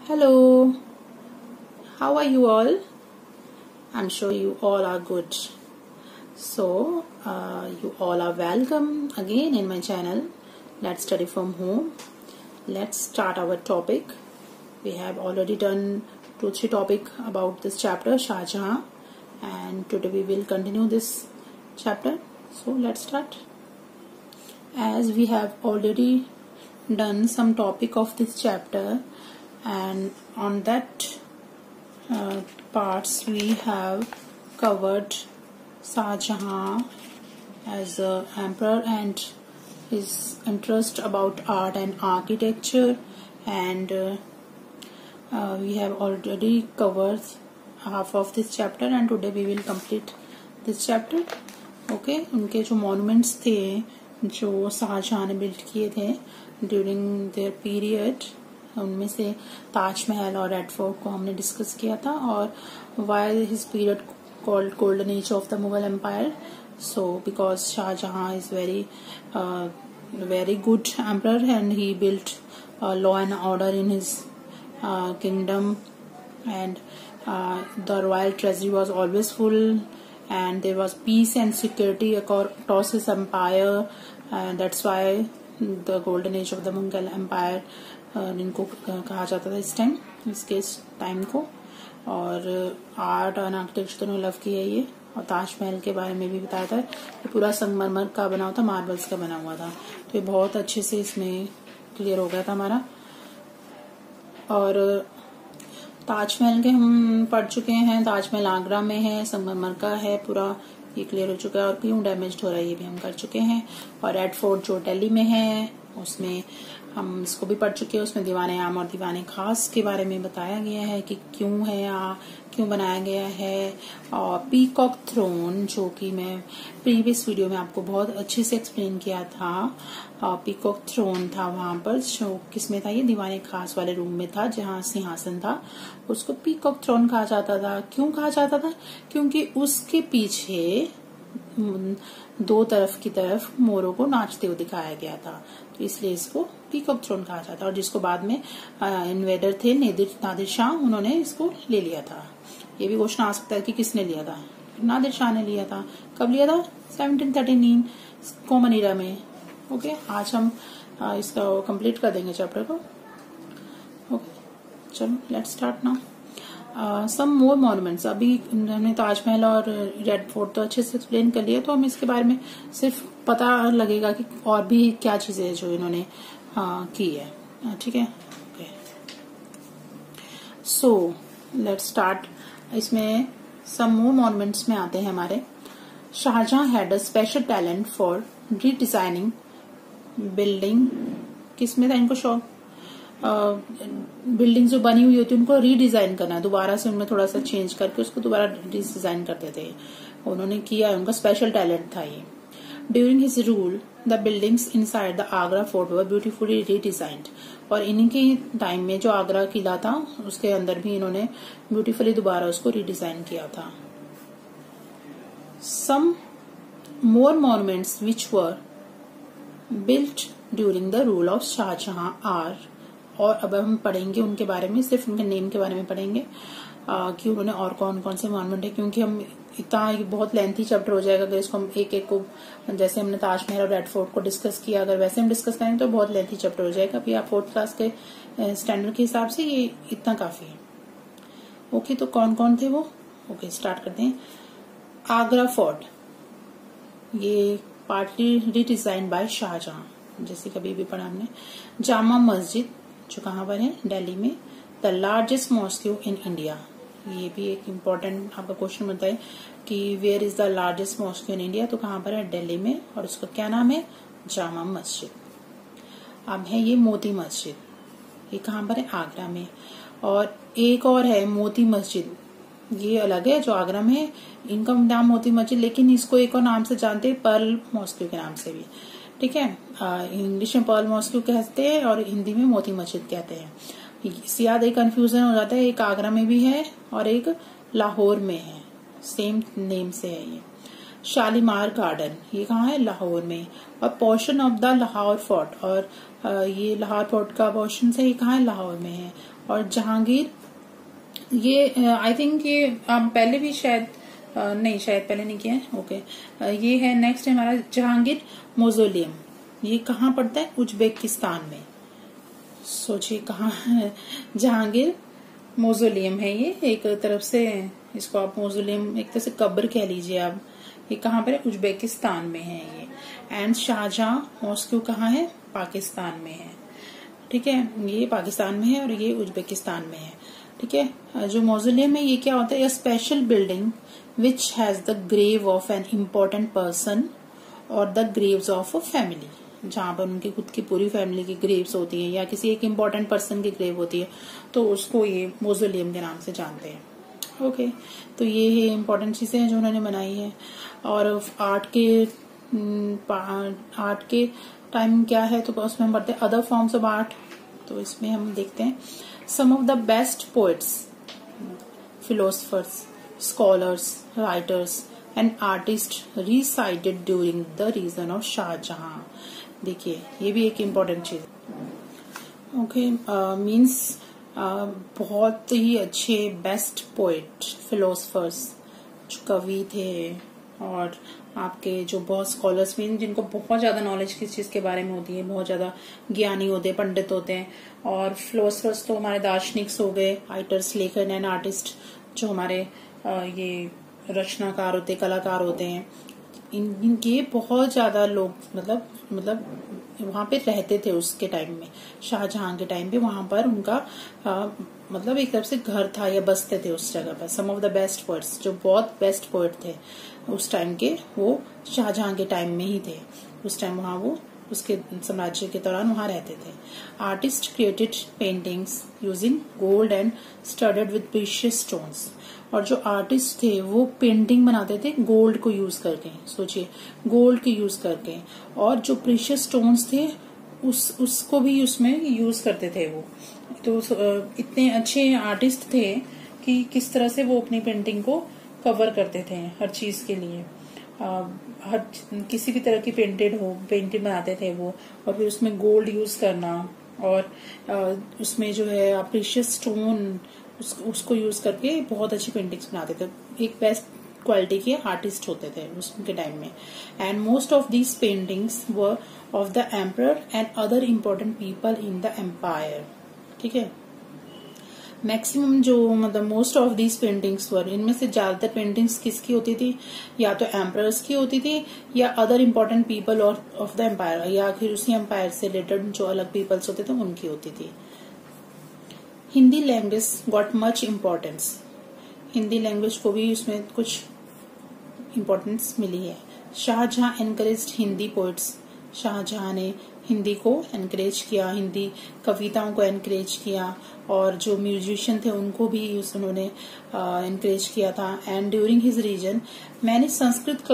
Hello, how are you all? I'm sure you all are good. So, you all are welcome again in my channel. Let's study from home. Let's start our topic. We have already done 2-3 topics about this chapter, Shah Jahan, and today we will continue this chapter. So, let's start. As we have already done some topic of this chapter, and on that parts we have covered Shah Jahan as an emperor and his interest about art and architecture, and we have already covered half of this chapter, and today we will complete this chapter. Okay, उनके जो monuments थे जो शाहजहां ने build किए थे during their period, उनमें से ताजमहल और रेड फोर्ट को हमने डिस्कस किया था, और why his period called golden age of the Mughal empire. So because Shahjahan is very good emperor and he built law and order in his kingdom, and the royal treasury was always full, and there was peace and security across his empire, and that's why the golden age of the Mughal empire इनको कहा जाता था इस time को. और art और architecture दोनों love किया ये, और ताजमहल के बारे में भी बताया था. ये पूरा संगमरमर का बना हुआ था, मार्बल्स का बना हुआ था, तो ये बहुत अच्छे से इसमें क्लियर हो गया था हमारा. और ताजमहल के हम पढ़ चुके हैं. ताजमहल आगरा में है, संगमरमर का है, पूरा ये क्लियर हो चुका है, और क्यों डैमेज हो रहा है ये भी हम कर चुके हैं. और रेड फोर्ट जो दिल्ली में है उसमें हम इसको भी पढ़ चुके हैं. उसमें दीवाने आम और दीवाने खास के बारे में बताया गया है कि क्यों है, क्यों बनाया गया है. और पीकॉक थ्रोन जो कि मैं प्रीवियस वीडियो में आपको बहुत अच्छे से एक्सप्लेन किया था. पीकॉक थ्रोन था वहां पर, जो किसमें था, ये दीवाने खास वाले रूम में था जहां सिंहासन था. उसको पीकॉक थ्रोन कहा जाता था. क्यों कहा जाता था? क्योंकि उसके पीछे दो तरफ की तरफ मोरों को नाचते हुए दिखाया गया था, तो इसलिए इसको पीकॉक थ्रोन कहा जाता. और जिसको बाद में इन्वेडर थे नादिर शाह, उन्होंने इसको ले लिया था. ये भी क्वेश्चन आ सकता है कि किसने लिया था. नादिर शाह ने लिया था. कब लिया था? 1739 कॉमन एरा में. ओके, आज हम इसका कंप्लीट कर देंगे चैप्टर को. ओके, चलो let's start now. Some more monuments. अभी हमने ताजमहल और रेड फोर्ट तो अच्छे से एक्सप्लेन कर लिया, तो हम इसके बारे में सिर्फ पता लगेगा कि और भी क्या चीजें हैं जो इन्होंने की है. ठीक है. Okay, so let's start. इसमें सम मोर मॉन्यूमेंट्स में आते हैं हमारे. Shahjahan had a special talent for redesigning building. किसमें था इनको शौक? बिल्डिंग जो बनी हुई होती है उनको रीडिजाइन करना, दोबारा से उनमें थोड़ा सा चेंज करके उसको दोबारा डिजाइन करते थे. उन्होंने किया, उनका स्पेशल टैलेंट था ये. During his rule the buildings inside the Agra fort were beautifully redesigned. और इनके टाइम में जो आगरा किला था उसके अंदर भी इन्होंने ब्यूटीफुली दोबारा उसको रीडिजाइन किया था. Some more monuments which were built during the rule of Shah Jahan are. और अब हम पढ़ेंगे उनके बारे में, सिर्फ उनके नेम के बारे में पढ़ेंगे कि उन्होंने और कौन कौन से मॉन्यूमेंट है, क्योंकि हम इतना बहुत लेंथी चैप्टर हो जाएगा अगर इसको हम एक एक को, जैसे हमने ताजमहल और रेड फोर्ट को डिस्कस किया, अगर वैसे हम डिस्कस करेंगे तो बहुत लेंथी चैप्टर हो जाएगा. अभी आप 4th क्लास के स्टैंडर्ड के हिसाब से ये इतना काफी है. ओके, तो कौन कौन थे वो? ओके, स्टार्ट करते हैं. आगरा फोर्ट, ये पार्टली रीडिजाइन बाय शाहजहां, जैसे कभी भी पढ़ा हमने. जामा मस्जिद जो कहाँ पर है? दिल्ली में. The largest mosque in India, ये भी एक इम्पोर्टेंट आपका क्वेश्चन बनता है कि where is the largest mosque in India, तो कहाँ पर है? दिल्ली में. और उसका क्या नाम है? जामा मस्जिद. अब है ये मोती मस्जिद, ये कहाँ पर है? आगरा में. और एक और है मोती मस्जिद, ये अलग है जो आगरा में है. इनका नाम मोती मस्जिद, लेकिन इसको एक और नाम से जानते हैं, पर्ल मॉस्क्यू के नाम से भी. ठीक है, इंग्लिश में पर्ल मॉस्क्यू कहते हैं और हिंदी में मोती मस्जिद कहते हैं. इससे याद एक कंफ्यूजन हो जाता है, एक आगरा में भी है और एक लाहौर में है, सेम नेम से है ये. शालीमार गार्डन, ये कहाँ है, लाहौर में। और portion of the Lahore fort, और ये लाहौर फोर्ट का पोर्शन है, ये कहाँ है, लाहौर में है। और जहांगीर, ये आई थिंक ये पहले भी शायद नहीं, शायद पहले नहीं किया है, ओके। ये है नेक्स्ट है हमारा जहांगीर मौजोलियम, ये कहाँ पड़ता है, उज्बेकिस्तान में। सोचिए कहाँ है, जहांगीर मौजोलियम है ये, एक तरफ से इसको आप मौजोलियम, एक तरह से कब्र कह लीजिए आप। ये कहाँ पर है, उज्बेकिस्तान में है ये। एंड शाहजहां मॉस्को कहाँ है, पाकिस्तान में है, ठीक है। ये पाकिस्तान में है और ये उज्बेकिस्तान में है, ठीक है। जो मौजोलियम है ये क्या होता है, special building which has the grave of an important person और the graves of a family, जहां पर उनकी खुद की पूरी फैमिली की ग्रेव्स होती है या किसी एक इम्पोर्टेंट पर्सन की ग्रेव होती है, तो उसको ये मौजोलियम के नाम से जानते हैं, ओके। तो ये है इम्पोर्टेंट चीजें जो उन्होंने बनाई है। और आर्ट के टाइम क्या है, तो उसमें हम पढ़ते हैं अदर फॉर्म्स ऑफ आर्ट। तो इसमें हम देखते हैं some of the best poets, philosophers, scholars, writers and artist resided during the reign of Shah Jahan. देखिए ये भी एक इम्पोर्टेंट चीज, ओके। मीन्स बहुत ही अच्छे बेस्ट पोएट, फिलोसफर्स, कवि थे, और आपके जो बहुत स्कॉलर्स भी, जिनको बहुत ज्यादा नॉलेज किस चीज के बारे में होती है, बहुत ज्यादा ज्ञानी होते हैं, पंडित होते हैं। और फिलोसफर्स तो हमारे दार्शनिक्स हो गए, राइटर्स, लेखक एंड आर्टिस्ट, जो हमारे ये रचनाकार होते, कलाकार होते हैं। इनके बहुत ज्यादा लोग मतलब वहां पे रहते थे उसके टाइम में, शाहजहां के टाइम पे। वहां पर उनका मतलब एक तरफ से घर था या बसते थे उस जगह पर। सम ऑफ द बेस्ट पोएट्स, जो बहुत बेस्ट पोएट थे उस टाइम के, वो शाहजहां के टाइम में ही थे। उस टाइम वहां वो उसके साम्राज्य के दौरान वहां रहते थे। Artist created paintings using gold and studded with precious stones, और जो आर्टिस्ट थे वो पेंटिंग बनाते थे गोल्ड को यूज करके, सोचिए गोल्ड के यूज करके, और जो प्रीशियस स्टोन्स थे उसको भी उसमें यूज करते थे वो। तो इतने अच्छे आर्टिस्ट थे कि किस तरह से वो अपनी पेंटिंग को कवर करते थे हर चीज के लिए। हर किसी भी तरह की पेंटिंग बनाते थे वो, और फिर उसमें गोल्ड यूज करना, और उसमें जो है प्रीशियस स्टोन उसको यूज करके बहुत अच्छी पेंटिंग्स बनाते थे। एक बेस्ट क्वालिटी के आर्टिस्ट होते थे उसके टाइम में। And most of these paintings were of the emperor and other important people in the empire, ठीक है। मैक्सिमम जो मतलब most of these paintings were, इनमें से ज्यादातर पेंटिंग्स किसकी होती थी, या तो एम्परर्स की होती थी या other important people of the empire, या फिर उसी एम्पायर से रिलेटेड जो अलग पीपल्स होते थे उनकी होती थी। Hindi language got much importance, Hindi language को भी उसमें कुछ इम्पोर्टेंस मिली है। शाहजहां एनकरेज्ड हिंदी पोइट्स, शाहजहां ने हिंदी को एनकरेज किया, हिंदी कविताओं को एनकरेज किया, और जो म्यूजिशियन थे उनको भी उन्होंने एनकरेज किया था। And during his reign many Sanskrit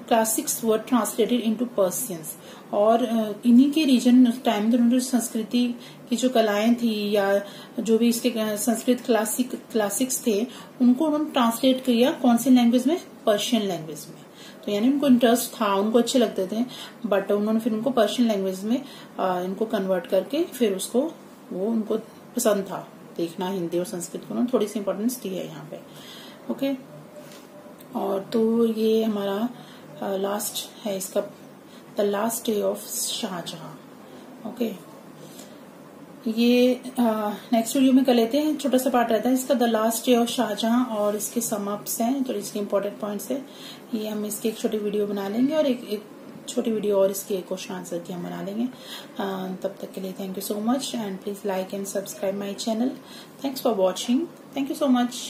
classics were translated into Persians, और इन्हीं के रीजन टाइम में उन्होंने संस्कृति की जो कलाएं थी या जो भी इसके संस्कृत क्लासिक्स थे उनको उन्होंने ट्रांसलेट किया, कौन सी लैंग्वेज में, पर्शियन लैंग्वेज में। तो यानी उनको इंटरेस्ट था, उनको अच्छे लगते थे, बट उन्होंने फिर उनको पर्शियन लैंग्वेज में इनको कन्वर्ट करके फिर वो उनको पसंद था देखना, हिंदी और संस्कृत को उन्होंने थोड़ी सी इंपॉर्टेंस दी है यहाँ पे, ओके। और तो ये हमारा लास्ट है इसका, the last day of Shahjahan, okay. ये नेक्स्ट वीडियो में कर लेते हैं, छोटा सा पार्ट रहता है इसका, the last day of Shahjahan, और इसके समअप्स हैं, तो इसके इम्पोर्टेंट पॉइंट्स है ये, हम इसकी एक छोटी वीडियो बना लेंगे, और एक छोटी वीडियो और इसके क्वेश्चन आंसर की हम बना लेंगे। तब तक के लिए thank you so much, and please like and subscribe my channel. Thanks for watching, thank you so much.